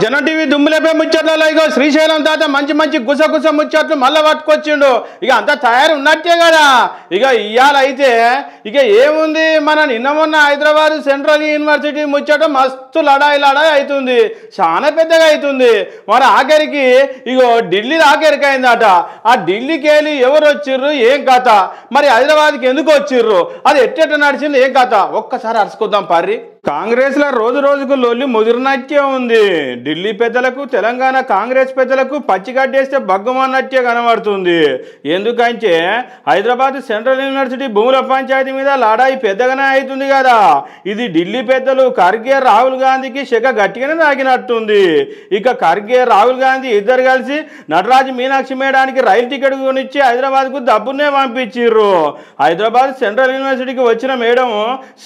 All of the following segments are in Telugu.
జనం టీవీ దుమ్ములేపే ముచ్చట్లలో ఇగో శ్రీశైలం తాత మంచి మంచి గుసగుస ముచ్చట్లు మళ్ళీ పట్టుకొచ్చిండు. ఇక అంతా తయారు ఉన్నట్టే కదా. ఇక ఇవాళ అయితే ఇక ఏముంది, మన నిన్న మొన్న హైదరాబాద్ సెంట్రల్ యూనివర్సిటీ ముచ్చట మస్తు లడాయి అవుతుంది, చాలా పెద్దగా అవుతుంది. మరి ఆఖరికి ఇగో ఢిల్లీ ఆఖరికి అయిందట. ఆ ఢిల్లీకి వెళ్ళి ఎవరు వచ్చిర్రు, ఏం కథ, మరి హైదరాబాద్కి ఎందుకు వచ్చిర్రు, అది ఎట్టెట్ట నడిచింది, ఏం కథ ఒక్కసారి అరుచుకుందాం పర్రి. కాంగ్రెస్ లో రోజు రోజుకు లొల్లి ముదిరినట్టే ఉంది. ఢిల్లీ పెద్దలకు తెలంగాణ కాంగ్రెస్ పెద్దలకు పచ్చిగడ్డేస్తే బగ్గమన్నట్టే కనబడుతుంది. ఎందుకంటే హైదరాబాద్ సెంట్రల్ యూనివర్సిటీ భూముల పంచాయతీ మీద లడాయి పెద్దగానే అవుతుంది కదా. ఇది ఢిల్లీ పెద్దలు ఖర్గే రాహుల్ గాంధీకి శక గట్టిగానే తాగినట్టుంది. ఇక ఖర్గే రాహుల్ గాంధీ ఇద్దరు కలిసి నటరాజ్ మీనాక్షి మేడానికి రైలు టికెట్ కొనిచ్చి హైదరాబాద్కు డబ్బునే పంపించిర్రు. హైదరాబాద్ సెంట్రల్ యూనివర్సిటీకి వచ్చిన మేడం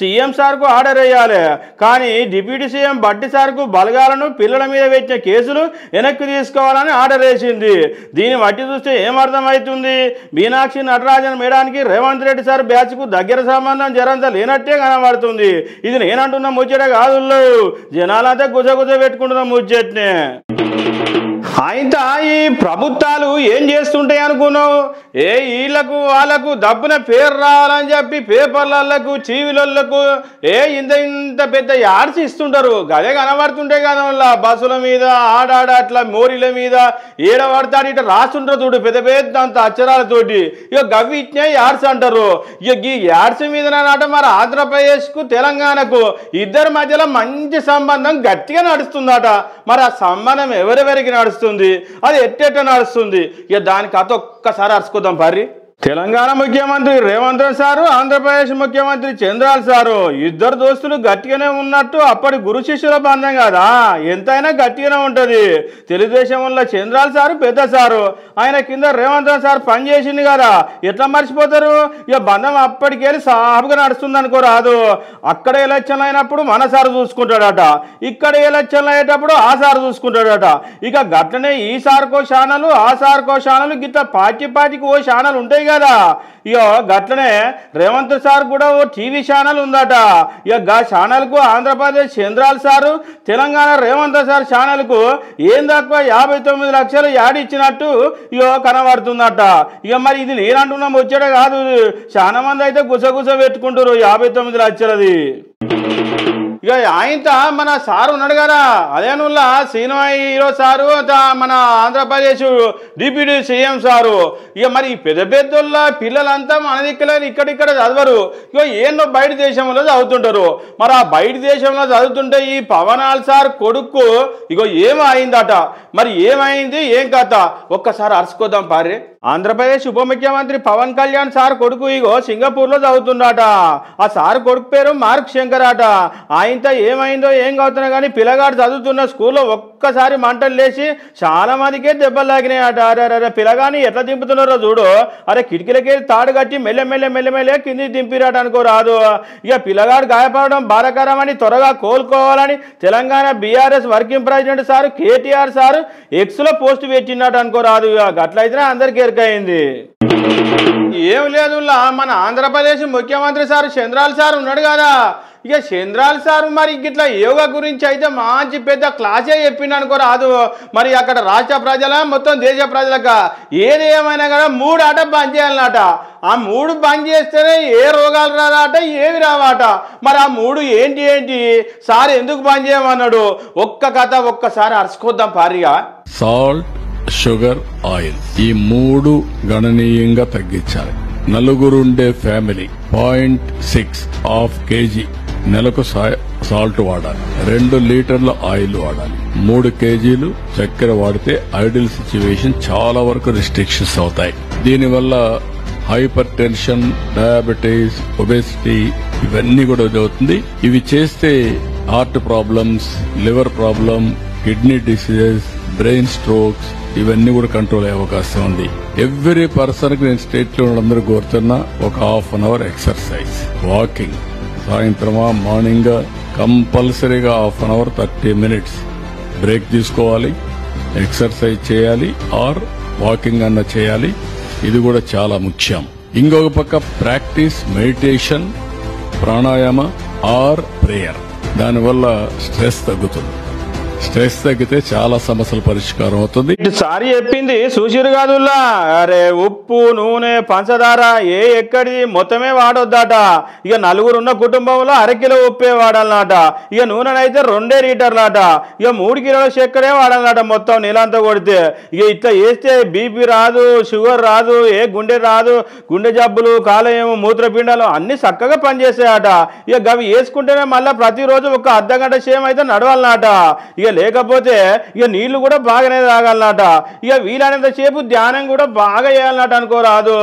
సీఎం సార్కు ఆర్డర్ వేయాలి, కానీ డిప్యూటీ సీఎం బట్టి సార్కు బలగాలను పిల్లల మీద పెట్టిన కేసులు వెనక్కి తీసుకోవాలని ఆర్డర్ వేసింది. దీన్ని బట్టి చూస్తే ఏమర్థమవుతుంది, మీనాక్షి నటరాజన్ మేడానికి రేవంత్ రెడ్డి సార్ బ్యాచ్కు దగ్గర సంబంధం జరంతా లేనట్టే కనబడుతుంది. ఇది నేనంటున్న ముచ్చట కాదు, జనాలంతా గుజగుజ పెట్టుకుంటున్న ముచ్చట్నే. ఆయన ఈ ప్రభుత్వాలు ఏం చేస్తుంటాయి అనుకున్నావు? వీళ్ళకు వాళ్ళకు డబ్బున పేరు రావాలని చెప్పి పేపర్లకు టీవీలకు ఇంత పెద్ద యాడ్స్ ఇస్తుంటారు. గదే కనబడుతుంటాయి కదా బస్సుల మీద ఆడాడ అట్లా మోరీల మీద ఏడబడతాడు ఇట్లా రాస్తుంటారు చూడు పెద్ద పెద్ద అంత అక్షరాలతోటి. ఇక గవి ఇట్నే యాడ్స్ అంటారు. ఇక ఈ యాడ్స్ మీదనమాట మరి ఆంధ్రప్రదేశ్కు తెలంగాణకు ఇద్దరి మధ్యలో మంచి సంబంధం గట్టిగా నడుస్తుందట. మరి ఆ సంబంధం ఎవరెవరికి నడుస్తుంది, అది ఎట్టెట్ట నడుస్తుంది, ఇక దాని కథ ఒక్కసారి అరుచుకుందాం పర్రి. తెలంగాణ ముఖ్యమంత్రి రేవంత్ రెడ్డి సారు, ఆంధ్రప్రదేశ్ ముఖ్యమంత్రి చంద్రాల్ సారు ఇద్దరు దోస్తులు గట్టిగానే ఉన్నట్టు అప్పటి గురు శిష్యుల బంధం కదా, ఎంతైనా గట్టిగానే ఉంటుంది. తెలుగుదేశం వల్ల చంద్రాల్ సారు పెద్ద సారు, ఆయన కింద రేవంత్ రెడ్డి సార్ పనిచేసింది కదా, ఎట్లా మర్చిపోతారు? ఇక బంధం అప్పటికెళ్ళి సాఫ్గా నడుస్తుంది అనుకోరాదు. అక్కడ ఎలక్షన్లు అయినప్పుడు మన సారు చూసుకుంటాడట, ఇక్కడ ఎలక్షన్లు అయ్యేటప్పుడు ఆ సారు చూసుకుంటాడట. ఇక గట్లనే ఈ సార్కో ఛానల్, ఆ సార్కో ఛానల్, గిట్లా పార్టీకి ఓ ఛానల్ ఉంటాయి కదా. ఇక గట్లనే రేవంత్ సార్ కూడా ఓ టీవీ ఛానల్ ఉందట. ఇక గా ఛానల్కు ఆంధ్రప్రదేశ్ చంద్రాల్ సారు, తెలంగాణ రేవంత్ సార్ ఛానల్కు ఏం తక్కువ 59 లక్షలు యాడ్ ఇచ్చినట్టు ఇక కనబడుతుందట. ఇక మరి ఇది నేనంటున్నా వచ్చాడే కాదు, చాలా మంది అయితే గుసగుస పెట్టుకుంటారు 59 లక్షలది. ఇక ఆయన మన సారు ఉన్నాడు కదా, అదేనుల్లా సినిమా హీరో సారు, మన ఆంధ్రప్రదేశ్ డిప్యూటీ సీఎం సారు. ఇక మరి పెద్ద పెద్దోళ్ళ పిల్లలంతా మన దిక్కులని ఇక్కడిక్కడ చదవరు, ఇక ఏందో బయట దేశంలో చదువుతుంటారు. మరి ఆ బయట దేశంలో చదువుతుంటే ఈ పవనాల్ సార్ కొడుకు ఇగో ఏమైందట. మరి ఏమైంది, ఏం కథ ఒక్కసారి అరుచుకోదాం పారే. ఆంధ్రప్రదేశ్ ఉప ముఖ్యమంత్రి పవన్ కళ్యాణ్ సార్ కొడుకు ఇగో సింగపూర్లో చదువుతుండట. ఆ సార్ కొడుకు పేరు మార్క్ శంకర్ అట. ఆయనతో ఏమైందో ఏం కావుతున్నా కానీ పిల్లగాడు చదువుతున్న స్కూల్లో ఒక్కసారి మంటలు లేచి చాలా మందికే దెబ్బలు తాగినాయట. అరే పిల్లగాని ఎట్లా దింపుతున్నారో చూడు, అరే కిటికీలకి తాడు కట్టి మెల్లమెల్లే కింది దింపిరాట అనుకోరాదు. ఇక పిల్లగాడు గాయపడడం బాధాకరమని త్వరగా కోలుకోవాలని Telangana BRS working president sir KTR sir ఎక్స్లో పోస్ట్ పెట్టినట్టు అనుకోరాదు. ఇక గట్లయితేనే అందరికీ ఎరకైంది. ఏం లేదు, మన ఆంధ్రప్రదేశ్ ముఖ్యమంత్రి సార్ చంద్రాల్ సార్ ఉన్నాడు కదా, ఇక చంద్రాల్ సార్ మరి ఇట్లా యోగా గురించి అయితే మంచి పెద్ద క్లాసే చెప్పిండు అనుకోరాదు. మరి అక్కడ రాష్ట్ర ప్రజల మొత్తం దేశ ప్రజలక ఏది ఏమైనా కదా 3 ఆట బంద్ చేయాలన్నట. ఆ 3 బంద్ చేస్తేనే ఏ రోగాలు రాదట, ఏవి రావట. మరి ఆ 3 ఏంటి సార్ ఎందుకు బంద్ చేయమన్నాడు, ఒక్క కథ ఒక్కసారి అరుచుకోద్దాం పారిగా. సాల్ట్, షుగర్, ఆయిల్ ఈ 3 గణనీయంగా తగ్గించాలి. నలుగురుండే ఫ్యామిలీ 0.6 kg నెలకు సాల్ట్ వాడాలి, 2 లీటర్ల ఆయిల్ వాడాలి, 3 kgలు చక్కెర వాడితే ఐడియల్ సిచ్యువేషన్ చాలా వరకు రిస్ట్రిక్షన్స్ అవుతాయి. దీనివల్ల హైపర్ టెన్షన్, డయాబెటీస్, ఒబేసిటీ ఇవన్నీ కూడా అవుతుంది. ఇవి చేస్తే heart problems, liver problem, kidney diseases, brain strokes ఇవన్నీ కూడా కంట్రోల్ అయ్యే అవకాశం ఉంది. ఎవ్రీ పర్సన్ కి నేను స్టేట్ లో అందరూ కోరుతున్నా ఒక ½ అన్ అవర్ ఎక్సర్సైజ్, వాకింగ్, సాయంత్రమా మార్నింగ్ కంపల్సరీగా ½ అన్ అవర్ 30 minutes బ్రేక్ తీసుకోవాలి, ఎక్సర్సైజ్ చేయాలి ఆర్ వాకింగ్ అన్న చేయాలి. ఇది కూడా చాలా ముఖ్యం. ఇంకొక పక్క practice meditation, pranayama or prayer, దానివల్ల స్ట్రెస్ తగ్గుతుంది. స్ట్రెస్ తగ్గితే చాలా సమస్యల పరిష్కారం అవుతుంది. ఇటు సారి చెప్పింది చూసిరు కాదుల్లా. అరే ఉప్పు నూనె పంచదార ఎక్కడిది మొత్తమే వాడొద్దట. ఇక నలుగురు ఉన్న కుటుంబంలో అరకిలో ఉప్పే వాడాలన్నట. ఇక నూనెనైతే 2 లీటర్లట. ఇక 3 కిలోల చక్కెరే వాడాలన్నట మొత్తం నీళ్ళంతా కొడితే. ఇక ఇట్లా వేస్తే బీపీ రాదు, షుగర్ రాదు, గుండె రాదు, గుండె జబ్బులు కాలేయం మూత్రపిండాలు అన్ని చక్కగా పనిచేస్తాయట. ఇక గవి వేసుకుంటేనే మళ్ళీ ప్రతిరోజు ఒక అర్ధగంట సేమ్ అయితే నడవాలన్నట. ఇక లేకపోతే ఇక నీళ్లు కూడా బాగానే తాగాలన్నట. ఇక వీలైనంత సేపు ధ్యానం కూడా బాగా చేయాలన్నట్టు అనుకోరాదు.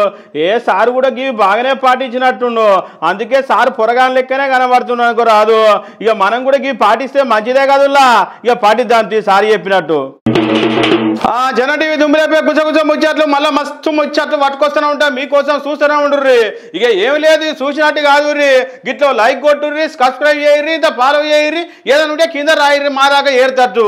సారు కూడా ఇవి బాగానే పాటించినట్టుండు. అందుకే సారు పొరగాని లెక్కనే కనబడుతున్నాడు అనుకోరాదు. ఇక మనం కూడా ఇవి పాటిస్తే మంచిదే కదుల్లా. ఇక పాటిద్దాం సారి చెప్పినట్టు. జన టీవీ దుమ్ములపై గుసగుస ముచ్చట్లు మళ్ళీ మస్తు ముచ్చట్లు పట్టుకొస్తూనే ఉంటా. మీకోసం చూస్తూనే ఉండుర్రి. ఇక ఏమి లేదు చూసినట్టు కాదు. గిట్లో లైక్ కొట్టుర్రి, సబ్స్క్రైబ్ చేయర్రి, ఫాలో చేయర్రి, ఏదైనా ఉంటే కింద రాయిర్రి మా దాకా ఏరుతట్టు.